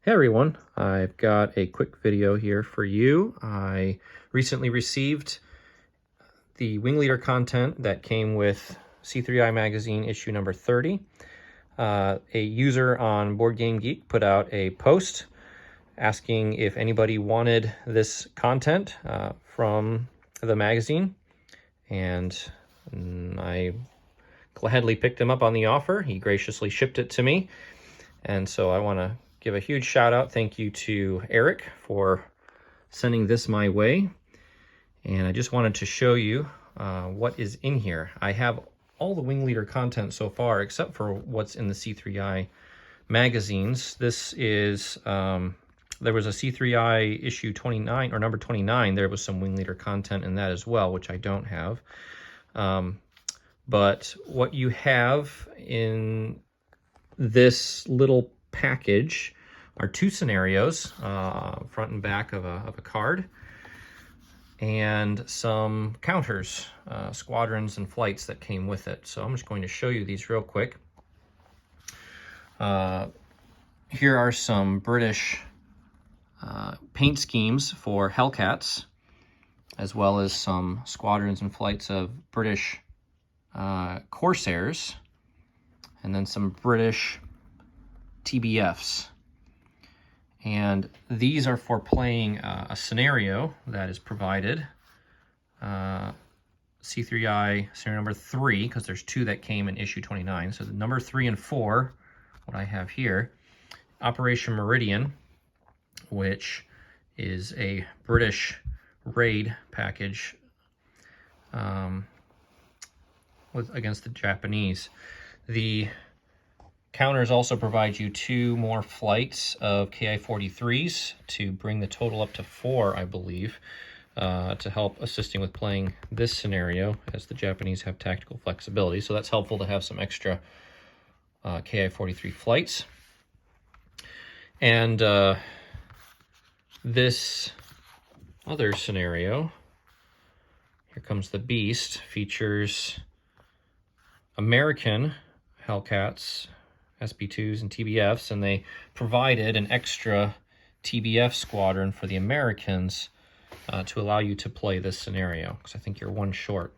Hey everyone, I've got a quick video here for you. I recently received the wing leader content that came with C3i Magazine issue number 30. A user on Board Game Geek put out a post asking if anybody wanted this content from the magazine, and I gladly picked him up on the offer. He graciously shipped it to me, and so I want to give a huge shout out. Thank you to Eric for sending this my way. And I just wanted to show you what is in here. I have all the wing leader content so far, except for what's in the C3i magazines. This is, there was a C3i issue 29, or number 29. There was some wing leader content in that as well, which I don't have. But what you have in this little package are two scenarios, front and back of a card, and some counters, squadrons and flights that came with it. So I'm just going to show you these real quick. Here are some British paint schemes for Hellcats, as well as some squadrons and flights of British Corsairs, and then some British TBFs. And these are for playing a scenario that is provided. C3i scenario number 3, because there's two that came in issue 29. So the number 3 and 4, what I have here, Operation Meridian, which is a British raid package against the Japanese. The counters also provide you 2 more flights of Ki-43s to bring the total up to 4, I believe, to help assisting with playing this scenario, as the Japanese have tactical flexibility. So that's helpful to have some extra Ki-43 flights. And this other scenario, here comes the Beast, features American Hellcats, SB2s, and TBFs, and they provided an extra TBF squadron for the Americans to allow you to play this scenario, because I think you're one short.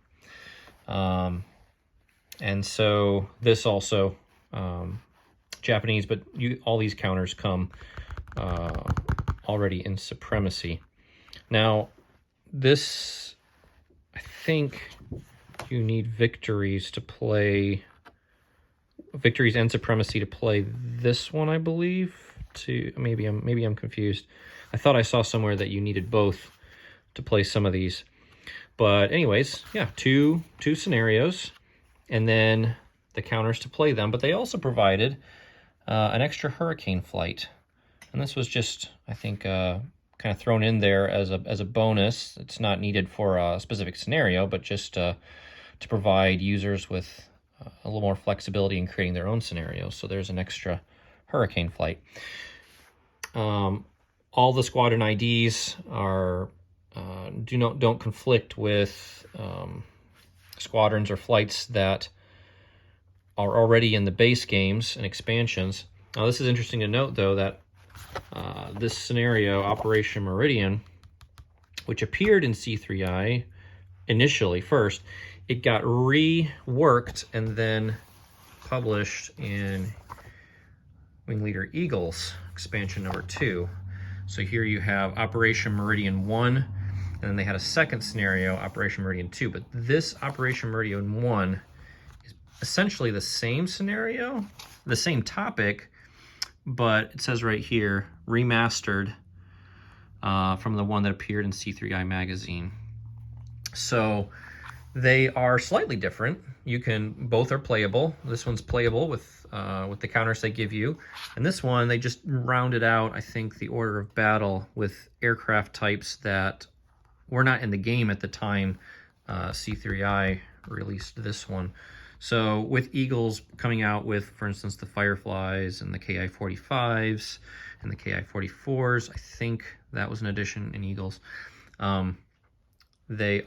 And so this also, Japanese, but all these counters come already in Supremacy. Now, this, I think you need victories to play, victories and Supremacy to play this one, I believe. Maybe I'm confused. I thought I saw somewhere that you needed both to play some of these. But anyways, yeah, two scenarios, and then the counters to play them. But they also provided an extra Hurricane flight, and this was just, I think, kind of thrown in there as a bonus. It's not needed for a specific scenario, but just to provide users with a little more flexibility in creating their own scenarios. So there's an extra Hurricane flight. All the squadron IDs are don't conflict with squadrons or flights that are already in the base games and expansions. Now, this is interesting to note, though, that this scenario, Operation Meridian, which appeared in C3i initially first, it got reworked and then published in Wing Leader Eagles expansion number 2. So here you have Operation Meridian 1, and then they had a second scenario, Operation Meridian 2. But this Operation Meridian 1 is essentially the same scenario, the same topic, but it says right here, remastered from the one that appeared in C3i Magazine. So they are slightly different. Both are playable. This one's playable with the counters they give you, and this one they just rounded out, I think, the order of battle with aircraft types that were not in the game at the time C3i released this one. So with Eagles coming out with, for instance, the Fireflies and the Ki-45s and the Ki-44s, I think that was an addition in Eagles. They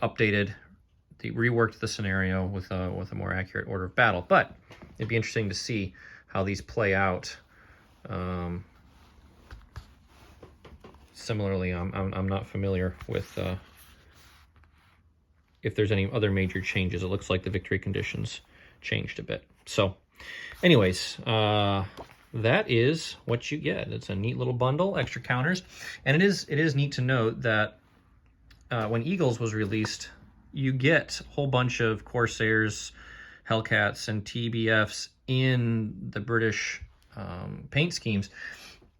reworked the scenario with a more accurate order of battle. But it'd be interesting to see how these play out similarly, I'm not familiar with if there's any other major changes. It looks like the victory conditions changed a bit. So anyways, that is what you get. It's a neat little bundle, extra counters. And it is neat to note that when Eagles was released, you get a whole bunch of Corsairs, Hellcats, and TBFs in the British paint schemes,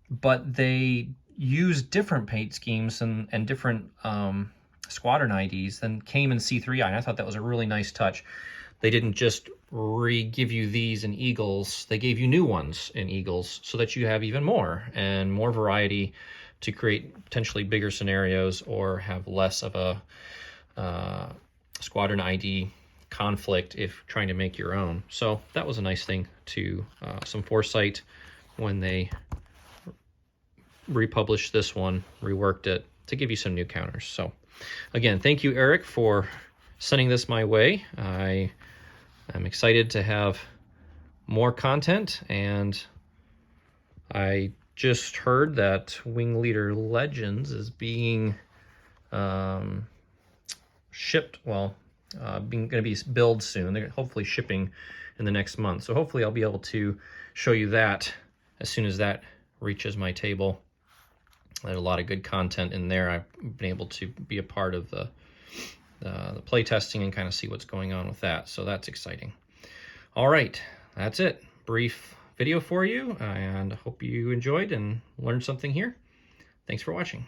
but they use different paint schemes and different squadron IDs than came in C3i. And I thought that was a really nice touch. They didn't just give you these in Eagles, they gave you new ones in Eagles so that you have even more and more variety to create potentially bigger scenarios or have less of a squadron ID conflict if trying to make your own. So that was a nice thing to some foresight when they republished this one, reworked it to give you some new counters. So again, thank you, Eric, for sending this my way. I'm excited to have more content, and I just heard that Wing Leader Legends is being shipped, well, going to be built soon. They're hopefully shipping in the next month. So hopefully I'll be able to show you that as soon as that reaches my table. There's a lot of good content in there. I've been able to be a part of the play testing and kind of see what's going on with that. So that's exciting. All right, that's it. Brief video for you, and I hope you enjoyed and learned something here. Thanks for watching.